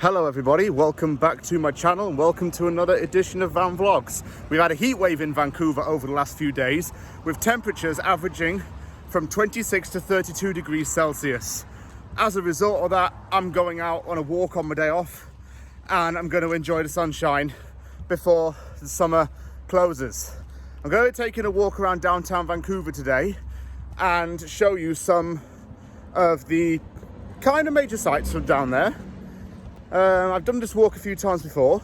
Hello everybody, welcome back to my channel and welcome to another edition of Van Vlogs. We've had a heat wave in Vancouver over the last few days with temperatures averaging from 26 to 32 degrees Celsius. As a result of that, I'm going out on a walk on my day off and I'm going to enjoy the sunshine before the summer closes. I'm going to be taking a walk around downtown Vancouver today and show you some of the kind of major sights from down there. I've done this walk a few times before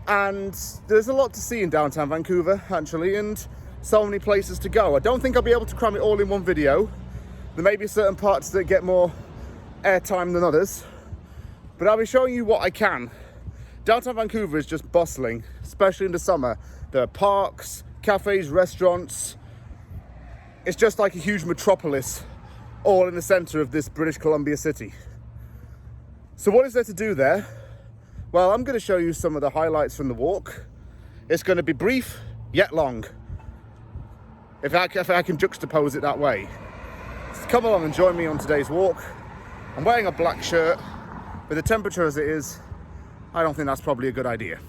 and there's a lot to see in downtown Vancouver actually, and so many places to go. I don't think I'll be able to cram it all in one video. There may be certain parts that get more airtime than others, but I'll be showing you what I can. Downtown Vancouver is just bustling, especially in the summer. There are parks, cafes, restaurants. It's just like a huge metropolis all in the centre of this British Columbia city. So what is there to do there? Well, I'm going to show you some of the highlights from the walk. It's going to be brief, yet long. If I can juxtapose it that way. So come along and join me on today's walk. I'm wearing a black shirt. With the temperature as it is, I don't think that's probably a good idea.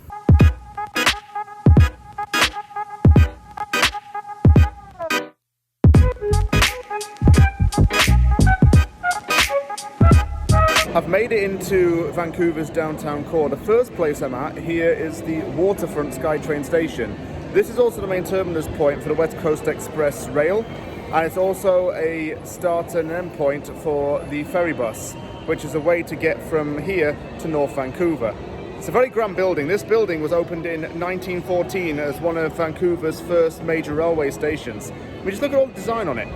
I've made it into Vancouver's downtown core. The first place I'm at here is the Waterfront SkyTrain station. This is also the main terminus point for the West Coast Express rail, and it's also a start and end point for the ferry bus, which is a way to get from here to North Vancouver. It's a very grand building. This building was opened in 1914 as one of Vancouver's first major railway stations. Just look at all the design on it.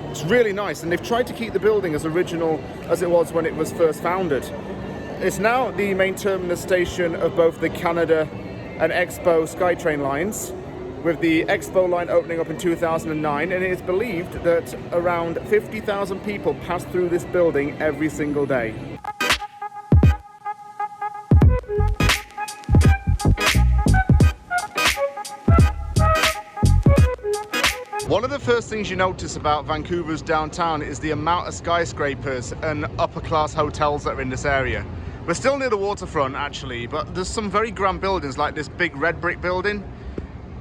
It's really nice, and they've tried to keep the building as original as it was when it was first founded. It's now the main terminus station of both the Canada and Expo SkyTrain lines, with the Expo line opening up in 2009, and it is believed that around 50,000 people pass through this building every single day. One of the first things you notice about Vancouver's downtown is the amount of skyscrapers and upper-class hotels that are in this area. We're still near the waterfront actually, but there's some very grand buildings like this big red brick building.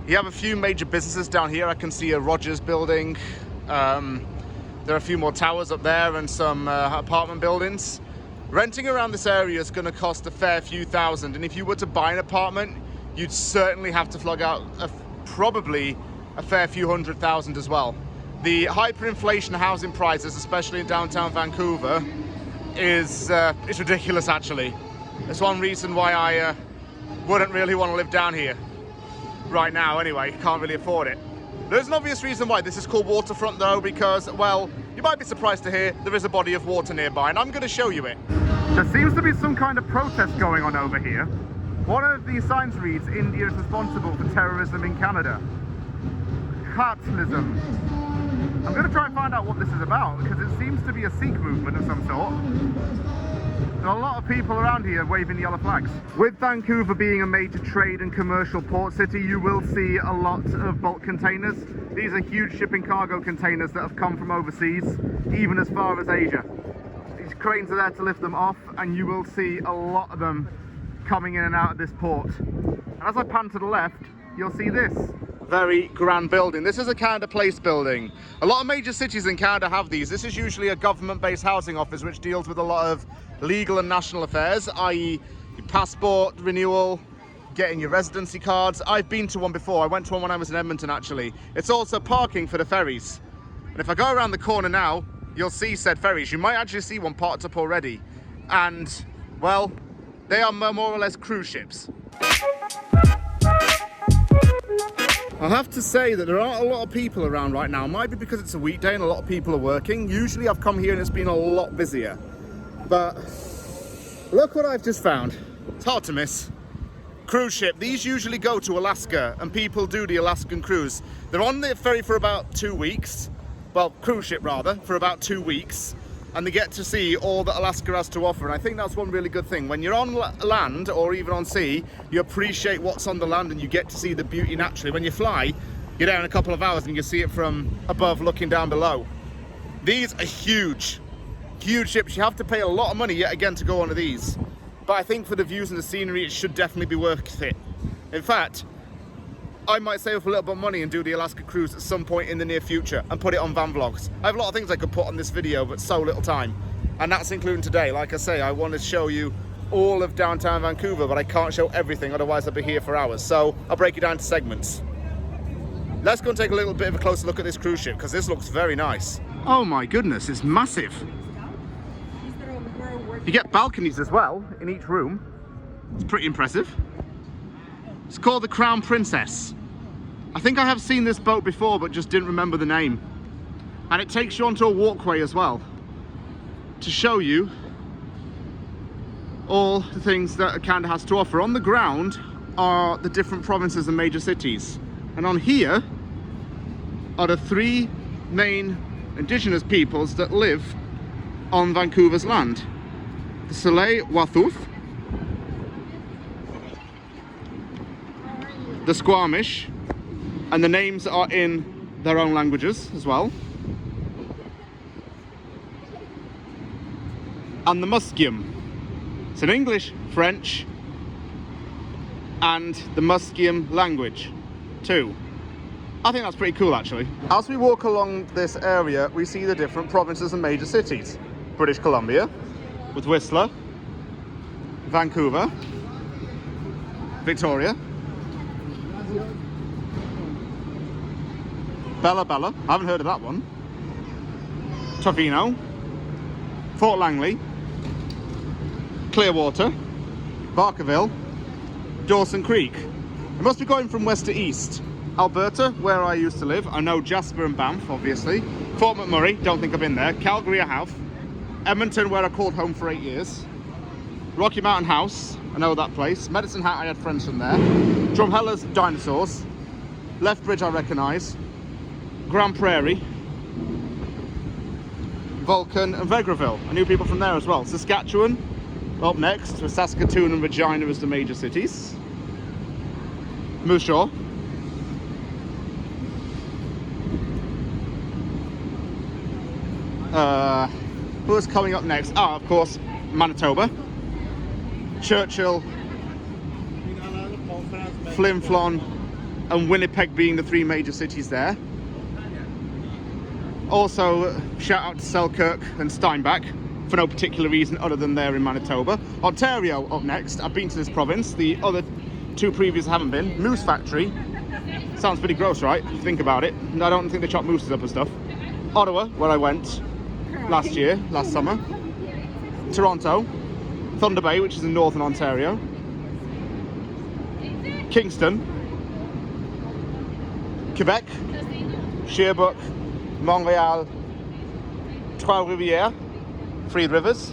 You have a few major businesses down here. I can see a Rogers building. There are a few more towers up there and some apartment buildings. Renting around this area is going to cost a fair few thousand, and if you were to buy an apartment, you'd certainly have to flog out probably a fair few $100,000 as well. The hyperinflation housing prices, especially in downtown Vancouver, is ridiculous actually. It's one reason why I wouldn't really want to live down here right now anyway. Can't really afford it. There's an obvious reason why this is called Waterfront though, because, well, you might be surprised to hear there is a body of water nearby, and I'm going to show you it. There seems to be some kind of protest going on over here. One of these signs reads, "India is responsible for terrorism in Canada." Cartlism. I'm going to try and find out what this is about, because it seems to be a Sikh movement of some sort. There are a lot of people around here waving yellow flags. With Vancouver being a major trade and commercial port city, you will see a lot of bulk containers. These are huge shipping cargo containers that have come from overseas, even as far as Asia. These cranes are there to lift them off, and you will see a lot of them coming in and out of this port. And as I pan to the left, you'll see this very grand building. This is a Canada Place building. A lot of major cities in Canada have these. This is usually a government-based housing office which deals with a lot of legal and national affairs, i.e. your passport renewal, getting your residency cards. I've been to one before. I went to one when I was in Edmonton actually. It's also parking for the ferries. And if I go around the corner now, you'll see said ferries. You might actually see one parked up already. And, well, they are more or less cruise ships. I have to say that there aren't a lot of people around right now. Might be because it's a weekday and a lot of people are working. Usually I've come here and it's been a lot busier. But look what I've just found. It's hard to miss. Cruise ship. These usually go to Alaska and people do the Alaskan cruise. They're on the ferry for about 2 weeks. Well, cruise ship rather, for about 2 weeks. And they get to see all that Alaska has to offer, and I think that's one really good thing. When you're on land or even on sea, you appreciate what's on the land and you get to see the beauty naturally. When you fly, you're there in a couple of hours and you see it from above looking down below. These are huge. Huge ships. You have to pay a lot of money yet again to go on these. But I think for the views and the scenery, it should definitely be worth it. In fact, I might save up a little bit of money and do the Alaska cruise at some point in the near future and put it on van vlogs. I have a lot of things I could put on this video, but so little time. And that's including today. Like I say, I want to show you all of downtown Vancouver, but I can't show everything, otherwise I'll be here for hours. So I'll break it down to segments. Let's go and take a little bit of a closer look at this cruise ship, because this looks very nice. Oh my goodness, it's massive. You get balconies as well in each room. It's pretty impressive. It's called the Crown Princess. I think I have seen this boat before, but just didn't remember the name. And it takes you onto a walkway as well to show you all the things that Canada has to offer. On the ground are the different provinces and major cities. And on here are the 3 main Indigenous peoples that live on Vancouver's land. The Tsleil-Waututh, the Squamish, and the names are in their own languages as well. And the Musqueam. It's in English, French, and the Musqueam language too. I think that's pretty cool actually. As we walk along this area, we see the different provinces and major cities. British Columbia, with Whistler, Vancouver, Victoria, Bella Bella, I haven't heard of that one, Tofino, Fort Langley, Clearwater, Barkerville, Dawson Creek. It must be going from west to east. Alberta, where I used to live. I know Jasper and Banff, obviously. Fort McMurray, don't think I've been there. Calgary, I have. Edmonton, where I called home for 8 years. Rocky Mountain House, I know that place. Medicine Hat, I had friends from there. Drumhella's Dinosaurs. Lethbridge, I recognise. Grand Prairie. Vulcan and Vegreville. I knew people from there as well. Saskatchewan, up next, with Saskatoon and Regina as the major cities. Moose Jaw. Who is coming up next? Ah, of course, Manitoba. Churchill, Flin Flon, and Winnipeg being the 3 major cities there. Also, shout out to Selkirk and Steinbach for no particular reason other than they're in Manitoba. Ontario up next. I've been to this province. The other 2 previous I haven't been. Moose Factory. Sounds pretty gross, right? If you think about it. I don't think they chop mooses up and stuff. Ottawa, where I went last summer. Toronto. Thunder Bay, which is in northern Ontario. Kingston. Quebec. Sherbrooke. Montreal. Trois-Rivières. 3 Rivers.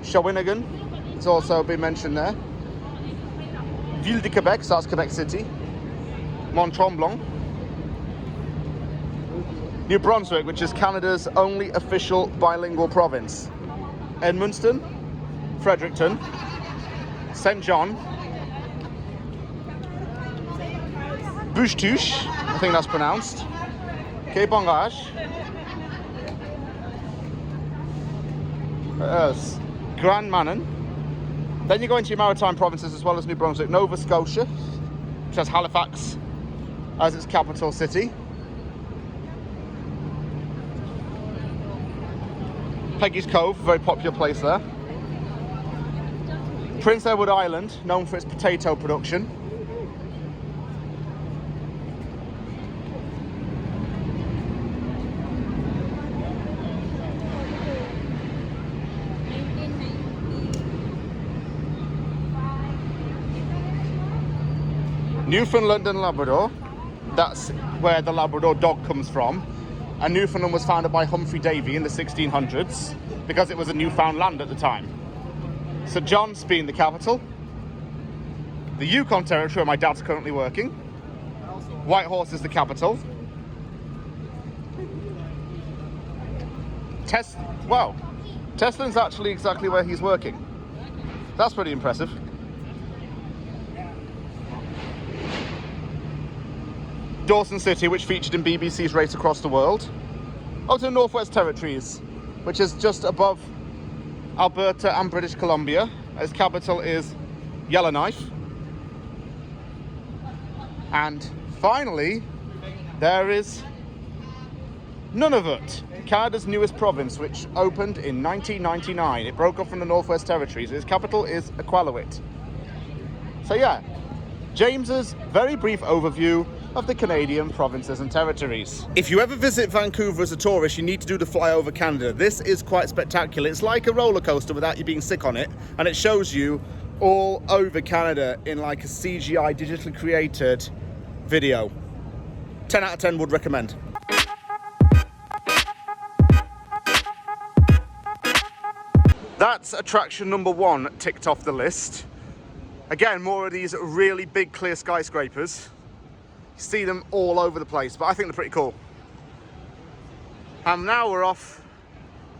Shawinigan has also been mentioned there. Ville de Quebec, so that's Quebec City. Mont-Tremblant. New Brunswick, which is Canada's only official bilingual province. Edmundston, Fredericton, St. John, Bouche-Touche, I think that's pronounced, Cape Bongage, Grand Manan. Then you go into your maritime provinces as well as New Brunswick. Nova Scotia, which has Halifax as its capital city. Peggy's Cove, a very popular place there. Prince Edward Island, known for its potato production. Newfoundland and Labrador, that's where the Labrador dog comes from. And Newfoundland was founded by Humphrey Davy in the 1600s because it was a newfound land at the time. St. John's being the capital. The Yukon Territory, where my dad's currently working. Whitehorse is the capital. Wow, Tesla's actually exactly where he's working. That's pretty impressive. Dawson City, which featured in BBC's Race Across the World. Oh, to the Northwest Territories. which is just above Alberta and British Columbia. Its capital is Yellowknife. And finally, there is Nunavut, Canada's newest province, which opened in 1999. It broke off from the Northwest Territories. Its capital is Iqaluit. So yeah, James's very brief overview of the Canadian provinces and territories. If you ever visit Vancouver as a tourist, you need to do the flyover Canada. This is quite spectacular. It's like a roller coaster without you being sick on it, and it shows you all over Canada in like a CGI digitally created video. 10 out of 10 would recommend. That's attraction number 1 ticked off the list. Again, more of these really big clear skyscrapers. You see them all over the place, but I think they're pretty cool. And now we're off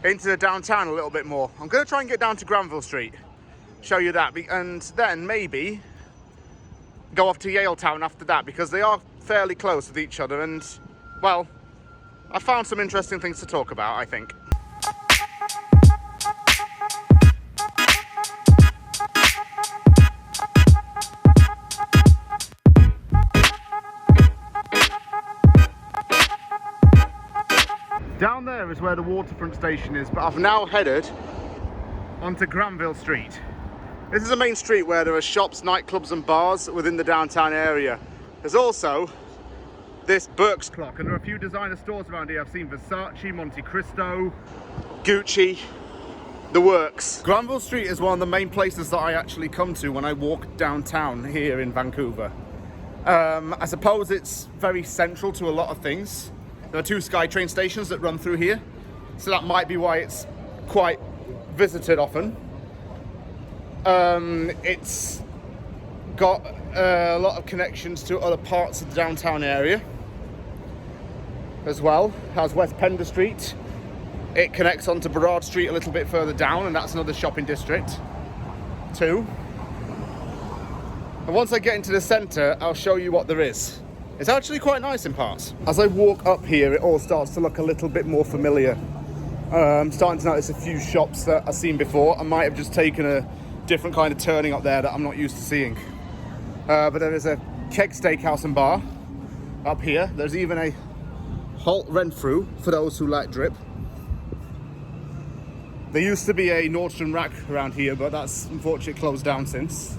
into the downtown a little bit more. I'm going to try and get down to Granville Street, show you that, and then maybe go off to Yaletown after that, because they are fairly close with each other, and well, I found some interesting things to talk about, I think. Down there is where the Waterfront station is, but I've now headed onto Granville Street. This is a main street where there are shops, nightclubs and bars within the downtown area. There's also this Burke's clock, and there are a few designer stores around here. I've seen Versace, Monte Cristo, Gucci, the works. Granville Street is one of the main places that I actually come to when I walk downtown here in Vancouver. I suppose it's very central to a lot of things. There are 2 SkyTrain stations that run through here, so that might be why it's quite visited often. It's got a lot of connections to other parts of the downtown area as well. It has West Pender Street. It connects onto Burrard Street a little bit further down, and that's another shopping district too. And once I get into the centre, I'll show you what there is. It's actually quite nice in parts. As I walk up here, it all starts to look a little bit more familiar. I'm starting to notice a few shops that I've seen before. I might have just taken a different kind of turning up there that I'm not used to seeing. But there is a Keg Steakhouse and Bar up here. There's even a Halt Renfrew for those who like drip. There used to be a Nordstrom Rack around here, but that's unfortunately closed down since.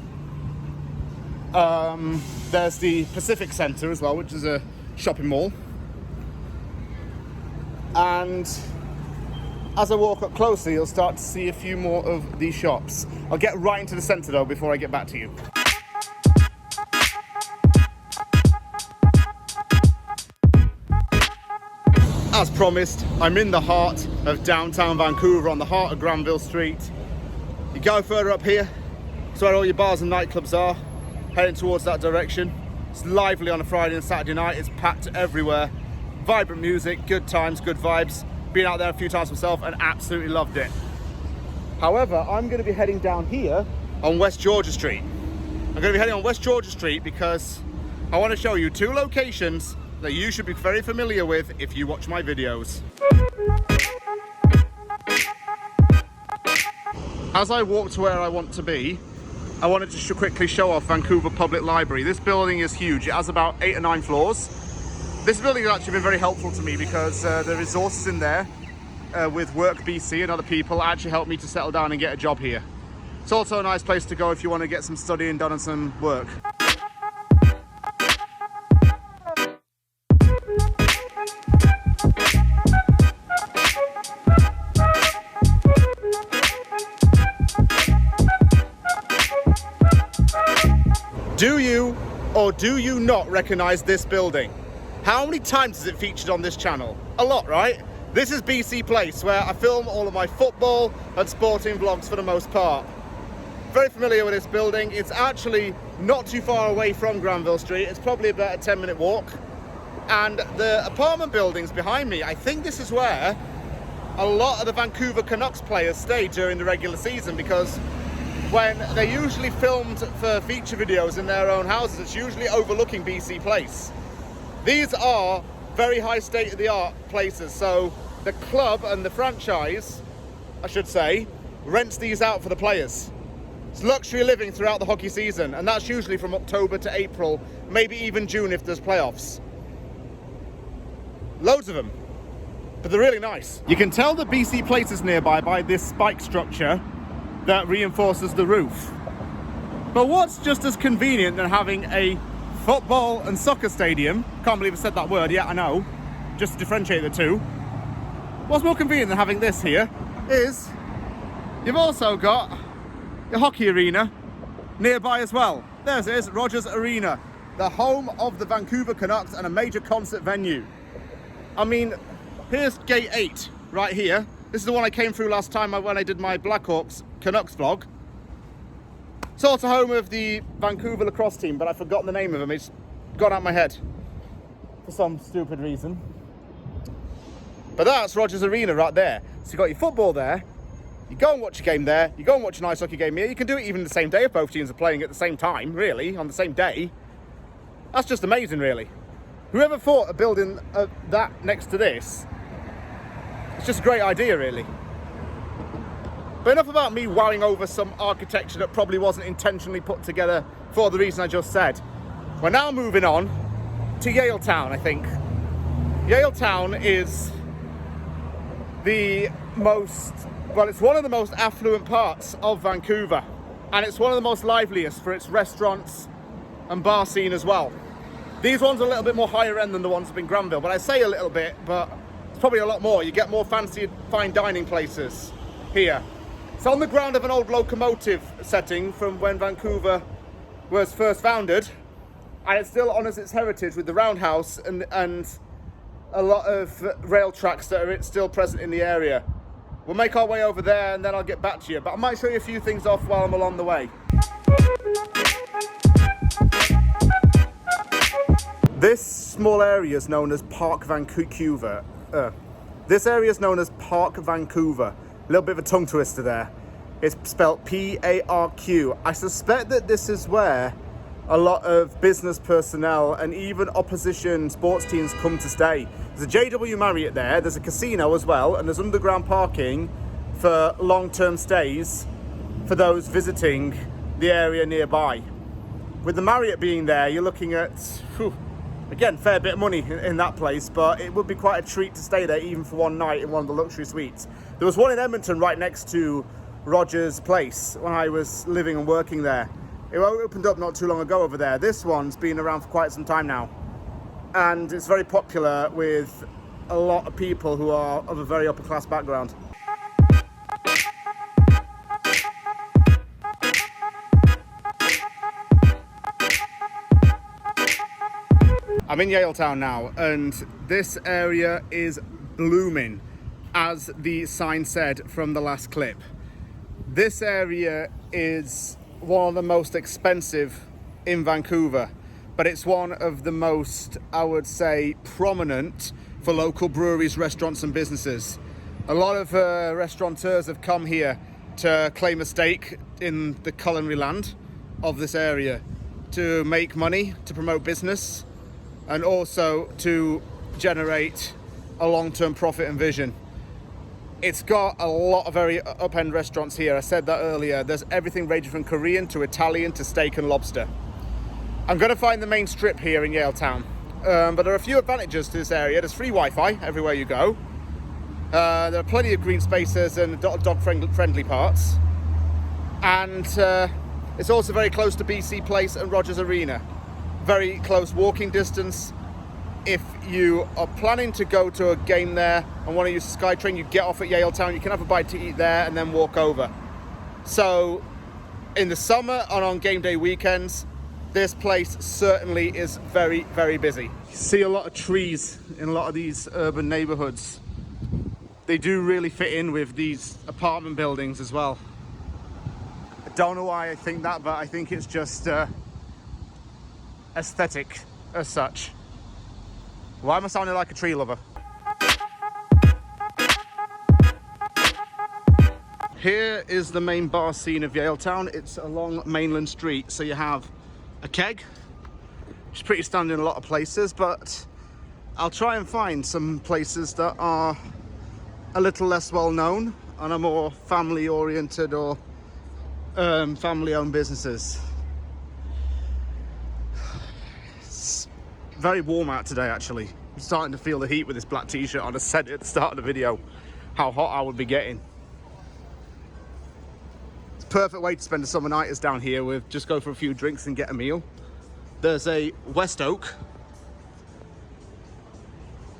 There's the Pacific Centre as well, which is a shopping mall. And as I walk up closer, you'll start to see a few more of these shops. I'll get right into the centre though before I get back to you. As promised, I'm in the heart of downtown Vancouver, on the heart of Granville Street. You go further up here, it's where all your bars and nightclubs are. Heading towards that direction. It's lively on a Friday and Saturday night. It's packed everywhere. Vibrant music, good times, good vibes. Been out there a few times myself and absolutely loved it. However, I'm going to be heading down here on West Georgia Street. I'm going to be heading on West Georgia Street because I want to show you 2 locations that you should be very familiar with if you watch my videos. As I walk to where I want to be, I wanted to quickly show off Vancouver Public Library. This building is huge. It has about 8 or 9 floors. This building has actually been very helpful to me because the resources in there with Work BC and other people actually helped me to settle down and get a job here. It's also a nice place to go if you want to get some studying done and some work. Do you or do you not recognize this building? How many times has it featured on this channel? A lot, right? This is BC Place, where I film all of my football and sporting vlogs for the most part. Very familiar with this building. It's actually not too far away from Granville Street. It's probably about a 10-minute walk. And the apartment buildings behind me, I think this is where a lot of the Vancouver Canucks players stay during the regular season, because when they're usually filmed for feature videos in their own houses, it's usually overlooking BC Place. These are very high state-of-the-art places, so the club and the franchise, I should say, rents these out for the players. It's luxury living throughout the hockey season, and that's usually from October to April, maybe even June if there's playoffs. Loads of them, but they're really nice. You can tell the BC Place is nearby by this spike structure that reinforces the roof. But what's just as convenient than having a football and soccer stadium? Can't believe I said that word, yeah, I know. Just to differentiate the two. What's more convenient than having this here is you've also got your hockey arena nearby as well. There it is, Rogers Arena, the home of the Vancouver Canucks and a major concert venue. I mean, here's gate 8 right here. This is the one I came through last time when I did my Blackhawks Canucks vlog. It's also home of the Vancouver lacrosse team, but I've forgotten the name of them. It's gone out of my head for some stupid reason. But that's Rogers Arena right there. So you've got your football there, you go and watch a game there, you go and watch an ice hockey game here. You can do it even the same day if both teams are playing at the same time, really, on the same day. That's just amazing, really. Whoever thought of building that next to this, it's just a great idea, really. But enough about me wowing over some architecture that probably wasn't intentionally put together for the reason I just said. We're now moving on to Yaletown, I think. Yaletown is the most, well, it's one of the most affluent parts of Vancouver, and it's one of the most liveliest for its restaurants and bar scene as well. These ones are a little bit more higher end than the ones up in Granville, but I say a little bit, but it's probably a lot more. You get more fancy fine dining places here. It's on the ground of an old locomotive setting from when Vancouver was first founded, and it still honours its heritage with the roundhouse and a lot of rail tracks that are still present in the area. We'll make our way over there and then I'll get back to you, but I might show you a few things off while I'm along the way. This small area is known as Park Vancouver. This area is known as Park Vancouver. A little bit of a tongue twister there. It's spelled P-A-R-Q. I suspect that this is where a lot of business personnel and even opposition sports teams come to stay. There's a JW Marriott there, there's a casino as well, and there's underground parking for long-term stays for those visiting the area nearby. With the Marriott being there, you're looking at, again, fair bit of money in that place, but it would be quite a treat to stay there even for one night in one of the luxury suites. There was one in Edmonton right next to Rogers Place when I was living and working there. It opened up not too long ago over there. This one's been around for quite some time now, and it's very popular with a lot of people who are of a very upper class background. I'm in Yaletown now, and this area is blooming, as the sign said from the last clip. This area is one of the most expensive in Vancouver, but it's one of the most, I would say, prominent for local breweries, restaurants and businesses. A lot of restaurateurs have come here to claim a stake in the culinary land of this area, to make money, to promote business, and also to generate a long-term profit and vision. It's got a lot of very up-end restaurants here. I said that earlier. There's everything ranging from Korean to Italian to steak and lobster. I'm going to find the main strip here in Yaletown. But there are a few advantages to this area. There's free Wi-Fi everywhere you go. There are plenty of green spaces and dog-friendly parts. And it's also very close to BC Place and Rogers Arena. Very close walking distance. If you are planning to go to a game there and want to use the SkyTrain, you get off at Yaletown, you can have a bite to eat there and then walk over. So in the summer and on game day weekends, this place certainly is very, very busy. You see a lot of trees in a lot of these urban neighborhoods. They do really fit in with these apartment buildings as well. I don't know why I think that, but I think it's just aesthetic as such. Why am I sounding like a tree lover? Here is the main bar scene of Yaletown. It's along Mainland Street. So you have a keg, which is pretty standard in a lot of places, but I'll try and find some places that are a little less well known and are more family oriented or family owned businesses. It's very warm out today actually. I'm starting to feel the heat with this black t-shirt on. I said at the start of the video how hot I would be getting. It's a perfect way to spend a summer night is down here with just go for a few drinks and get a meal. There's a West Oak.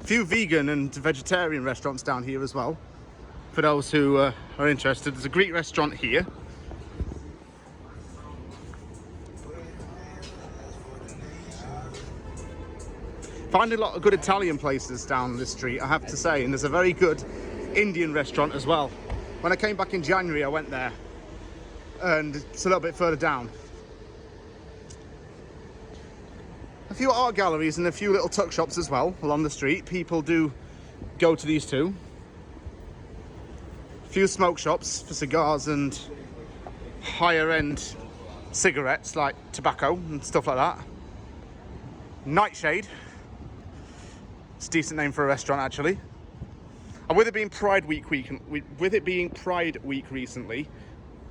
A few vegan and vegetarian restaurants down here as well for those who are interested. There's a Greek restaurant here. Finding a lot of good Italian places down this street, I have to say, and there's a very good Indian restaurant as well. When I came back in January, I went there, and it's a little bit further down. A few art galleries and a few little tuck shops as well along the street. People do go to these too. A few smoke shops for cigars and higher end cigarettes like tobacco and stuff like that. Nightshade. It's a decent name for a restaurant actually. And with it being Pride Week recently,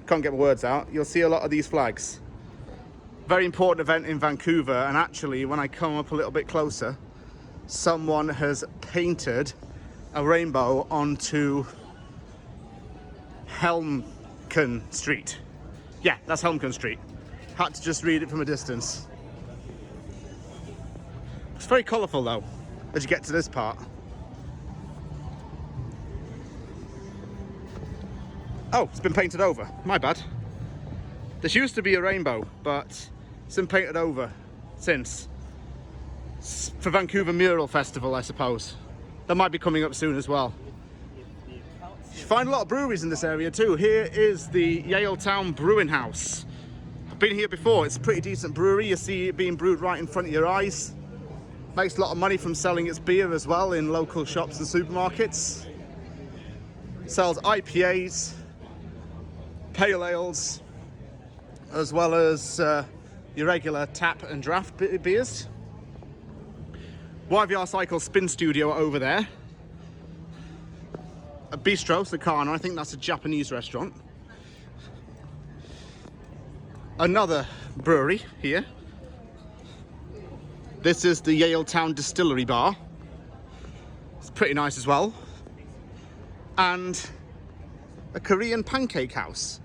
can't get my words out, you'll see a lot of these flags. Very important event in Vancouver, and actually when I come up a little bit closer, someone has painted a rainbow onto Helmken Street. Yeah, that's Helmken Street. Had to just read it from a distance. It's very colourful though, as you get to this part. Oh, it's been painted over. My bad. This used to be a rainbow, but it's been painted over since. It's for Vancouver Mural Festival, I suppose. That might be coming up soon as well. You find a lot of breweries in this area too. Here is the Yaletown Brewing House. I've been here before. It's a pretty decent brewery. You see it being brewed right in front of your eyes. Makes a lot of money from selling its beer as well in local shops and supermarkets. Sells IPAs, pale ales, as well as your regular tap and draft beers. YVR Cycle Spin Studio over there. A Bistro Sakana, I think that's a Japanese restaurant. Another brewery here. This is the Yaletown Distillery Bar. It's pretty nice as well. And a Korean pancake house.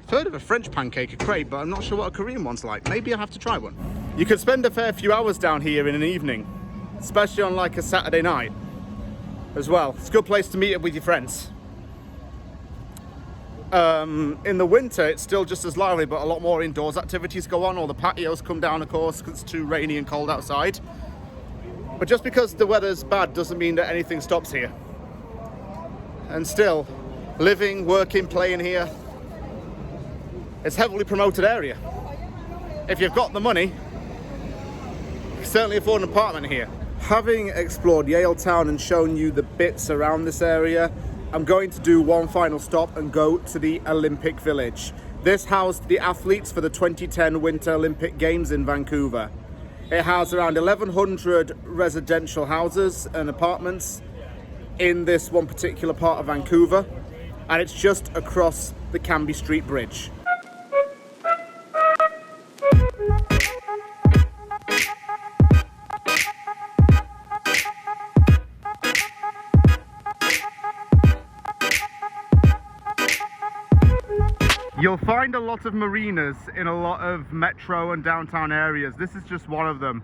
I've heard of a French pancake, a crepe, but I'm not sure what a Korean one's like. Maybe I'll have to try one. You could spend a fair few hours down here in an evening, especially on like a Saturday night as well. It's a good place to meet up with your friends. In the winter, it's still just as lively, but a lot more indoors activities go on. All the patios come down, of course, because it's too rainy and cold outside. But just because the weather's bad doesn't mean that anything stops here. And still, living, working, playing here, it's a heavily promoted area. If you've got the money, you can certainly afford an apartment here. Having explored Yaletown and shown you the bits around this area, I'm going to do one final stop and go to the Olympic Village. This housed the athletes for the 2010 Winter Olympic Games in Vancouver. It has around 1,100 residential houses and apartments in this one particular part of Vancouver, and it's just across the Cambie Street Bridge. You'll find a lot of marinas in a lot of metro and downtown areas. This is just one of them.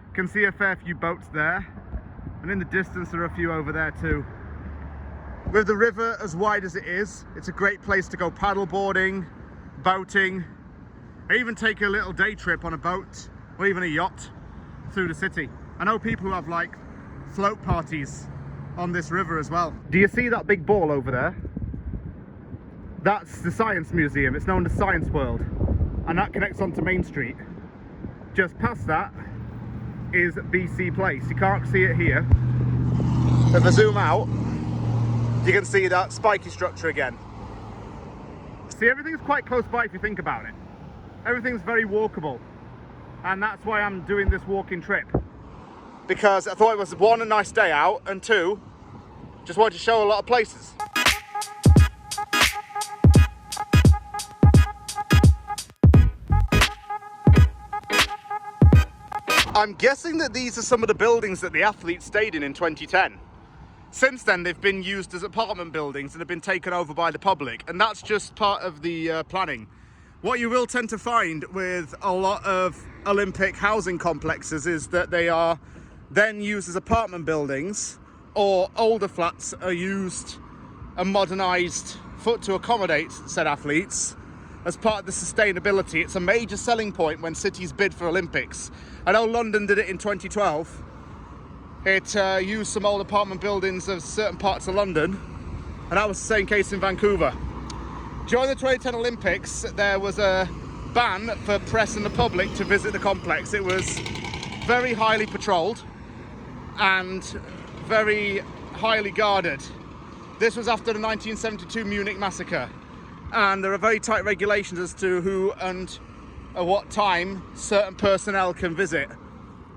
You can see a fair few boats there, and in the distance there are a few over there too. With the river as wide as it is, it's a great place to go paddle boarding, boating, or even take a little day trip on a boat or even a yacht through the city. I know people who have like float parties on this river as well. Do you see that big ball over there? That's the Science Museum. It's known as Science World, and that connects onto Main Street. Just past that is BC Place. You can't see it here. If I zoom out, you can see that spiky structure again. See, everything's quite close by if you think about it. Everything's very walkable, and that's why I'm doing this walking trip. Because I thought it was one, a nice day out, and two, Just wanted to show a lot of places. I'm guessing that these are some of the buildings that the athletes stayed in 2010. Since then, they've been used as apartment buildings and have been taken over by the public, and that's just part of the planning. What you will tend to find with a lot of Olympic housing complexes is that they are then used as apartment buildings, or older flats are used and modernised to accommodate said athletes as part of the sustainability. It's a major selling point when cities bid for Olympics. I know London did it in 2012. It used some old apartment buildings of certain parts of London, and that was the same case in Vancouver. During the 2010 Olympics, there was a ban for press and the public to visit the complex. It was very highly patrolled and very highly guarded. This was after the 1972 Munich massacre, and there are very tight regulations as to who and at what time certain personnel can visit.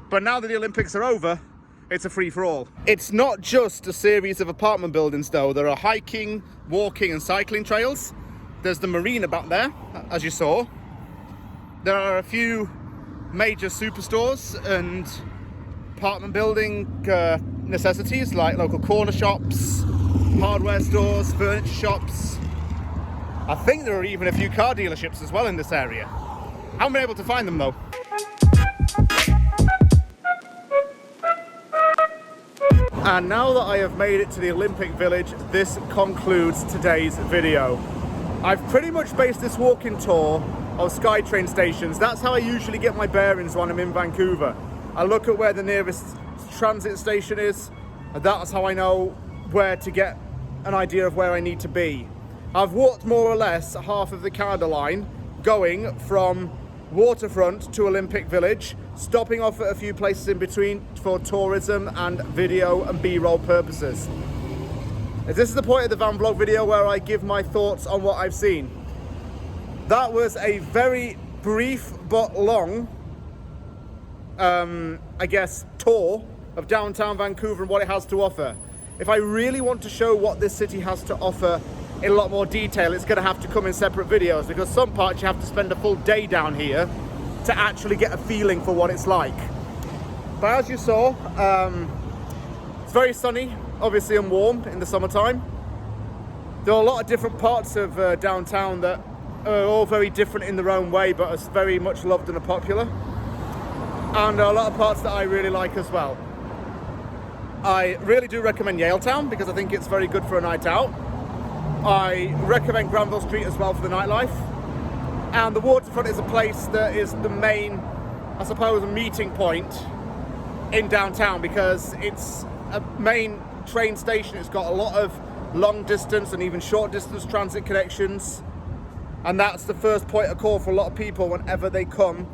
But now that the Olympics are over, it's a free-for-all. It's not just a series of apartment buildings though. There are hiking, walking and cycling trails. There's the marina back there, as you saw. There are a few major superstores and apartment building necessities like local corner shops, hardware stores, furniture shops. I think there are even a few car dealerships as well in this area. I haven't been able to find them though. And now that I have made it to the Olympic Village, this concludes today's video. I've pretty much based this walking tour of SkyTrain stations. That's how I usually get my bearings when I'm in Vancouver. I look at where the nearest transit station is, and that's how I know where to get an idea of where I need to be. I've walked more or less half of the Canada line, going from Waterfront to Olympic Village, stopping off at a few places in between for tourism and video and B-roll purposes. This is the point of the van vlog video where I give my thoughts on what I've seen. That was a very brief but long, I guess, tour of downtown Vancouver and what it has to offer. If I really want to show what this city has to offer in a lot more detail, it's going to have to come in separate videos, because some parts you have to spend a full day down here to actually get a feeling for what it's like. But as you saw, it's very sunny, obviously, and warm in the summertime. There are a lot of different parts of downtown that are all very different in their own way, but are very much loved and are popular. And there are a lot of parts that I really like as well. I really do recommend Yaletown because I think it's very good for a night out. I recommend Granville Street as well for the nightlife. And the Waterfront is a place that is the main, I suppose, meeting point in downtown, because it's a main train station. It's got a lot of long distance and even short distance transit connections. And that's the first point of call for a lot of people whenever they come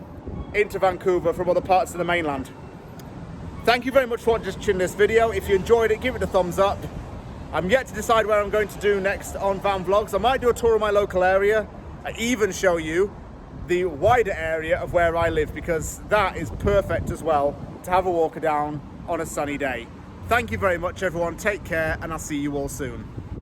into Vancouver from other parts of the mainland. Thank you very much for watching this video. If you enjoyed it, give it a thumbs up. I'm yet to decide where I'm going to do next on Van Vlogs. I might do a tour of my local area. I even show you the wider area of where I live, because that is perfect as well to have a walk down on a sunny day. Thank you very much, everyone. Take care, and I'll see you all soon.